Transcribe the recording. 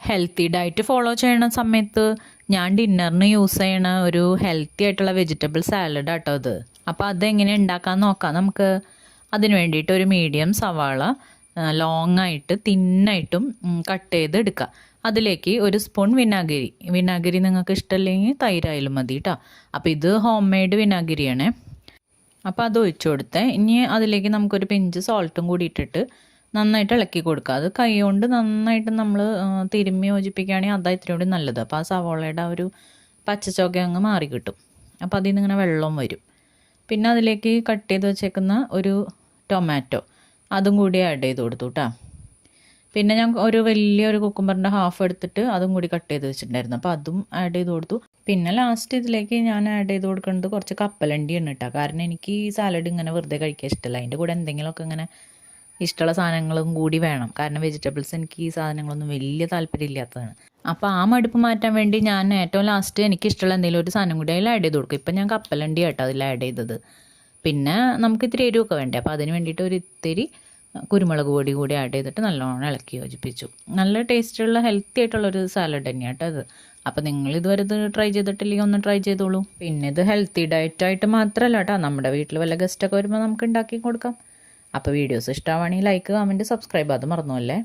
Healthy diet follow ചെയ്യണ സമയത്ത് ഞാൻ ഡിന്നറിന് യൂസ് ചെയ്യണ ഒരു ഹെൽത്തി ആയിട്ടുള്ള വെജിറ്റബിൾ സാലഡ് ആട്ടോ അത്. അപ്പോൾ അതെങ്ങനെ ഉണ്ടാക്കാൻ നോക്കാം നമുക്ക്. അതിന് വേണ്ടിയിട്ട് ഒരു മീഡിയം സവാള ലോങ് ആയിട്ട് തിന്നായിട്ടും കട്ട് ചെയ്ത് എടുക്കുക. അതിലേക്ക് ഒരു സ്പൂൺ വിനാഗിരി നിങ്ങൾക്ക് ഇഷ്ടമല്ലെങ്കിൽ തൈരായാലും മതി കേട്ടോ. അപ്പോൾ ഇത് ഹോം മെയ്ഡ് വിനാഗിരിയാണേ. അപ്പോൾ അത് ഒഴിച്ചു കൊടുത്തേ. ഇനി അതിലേക്ക് നമുക്കൊരു പിഞ്ച് സോൾട്ടും കൂടി ഇട്ടിട്ട് നന്നായിട്ട് ഇളക്കി കൊടുക്കുക. അത് കൈ കൊണ്ട് നന്നായിട്ട് നമ്മൾ തിരുമ്മി യോജിപ്പിക്കുകയാണെങ്കിൽ അതാ ഇത്രയും കൂടി നല്ലത്. അപ്പോൾ ആ സവോളയുടെ ആ ഒരു പച്ചച്ചോക്ക അങ്ങ് മാറി കിട്ടും. അപ്പോൾ അതിൽ നിന്ന് ഇങ്ങനെ വെള്ളം വരും. പിന്നെ അതിലേക്ക് കട്ട് ചെയ്ത് വെച്ചേക്കുന്ന ഒരു ടൊമാറ്റോ അതും കൂടി ആഡ് ചെയ്ത് കൊടുത്തു കേട്ടോ. പിന്നെ ഞാൻ ഒരു വലിയൊരു കുക്കുംബറിൻ്റെ ഹാഫ് എടുത്തിട്ട് അതും കൂടി കട്ട് ചെയ്ത് വെച്ചിട്ടുണ്ടായിരുന്നു. അപ്പോൾ അതും ആഡ് ചെയ്ത് കൊടുത്തു. പിന്നെ ലാസ്റ്റ് ഇതിലേക്ക് ഞാൻ ആഡ് ചെയ്ത് കൊടുക്കുന്നത് കുറച്ച് കപ്പലണ്ടിയാണ് കേട്ടോ. കാരണം എനിക്ക് ഈ സാലഡ് ഇങ്ങനെ വെറുതെ കഴിക്കാൻ ഇഷ്ടമല്ല. അതിൻ്റെ കൂടെ എന്തെങ്കിലുമൊക്കെ ഇങ്ങനെ ഇഷ്ടമുള്ള സാധനങ്ങളും കൂടി വേണം. കാരണം വെജിറ്റബിൾസ് എനിക്ക് ഈ സാധനങ്ങളൊന്നും വലിയ താല്പര്യമില്ലാത്തതാണ്. അപ്പോൾ ആ മടുപ്പ് മാറ്റാൻ വേണ്ടി ഞാൻ ഏറ്റവും ലാസ്റ്റ് എനിക്ക് ഇഷ്ടമുള്ള എന്തെങ്കിലും ഒരു സാധനം കൂടി അതിൽ ആഡ് ചെയ്ത് കൊടുക്കും. ഇപ്പം ഞാൻ കപ്പലണ്ടി ആട്ടോ അതിൽ ആഡ് ചെയ്തത്. പിന്നെ നമുക്ക് ഇത്തിരി എരിവൊക്കെ വേണ്ടേ. അപ്പോൾ അതിന് വേണ്ടിയിട്ട് ഒരു ഇത്തിരി കുരുമുളക് പൊടി കൂടി ആഡ് ചെയ്തിട്ട് നല്ലോണം ഇളക്കി യോജിപ്പിച്ചു. നല്ല ടേസ്റ്റുള്ള ഹെൽത്തി ആയിട്ടുള്ളൊരു സാലഡ് തന്നെയാണ് കേട്ടോ അത്. അപ്പോൾ നിങ്ങൾ ഇതുവരെ ഇത് ട്രൈ ചെയ്തിട്ടില്ലെങ്കിൽ ഒന്ന് ട്രൈ ചെയ്തോളൂ. പിന്നെ ഇത് ഹെൽത്തി ഡയറ്റായിട്ട് മാത്രമല്ല കേട്ടോ, നമ്മുടെ വീട്ടിൽ വല്ല ഗസ്റ്റൊക്കെ വരുമ്പോൾ നമുക്ക് ഉണ്ടാക്കി കൊടുക്കാം. അപ്പോൾ വീഡിയോസ് ഇഷ്ടമാണെങ്കിൽ ലൈക്ക്, കമൻറ്റ്, സബ്സ്ക്രൈബ് അത് മറന്നു അല്ലേ.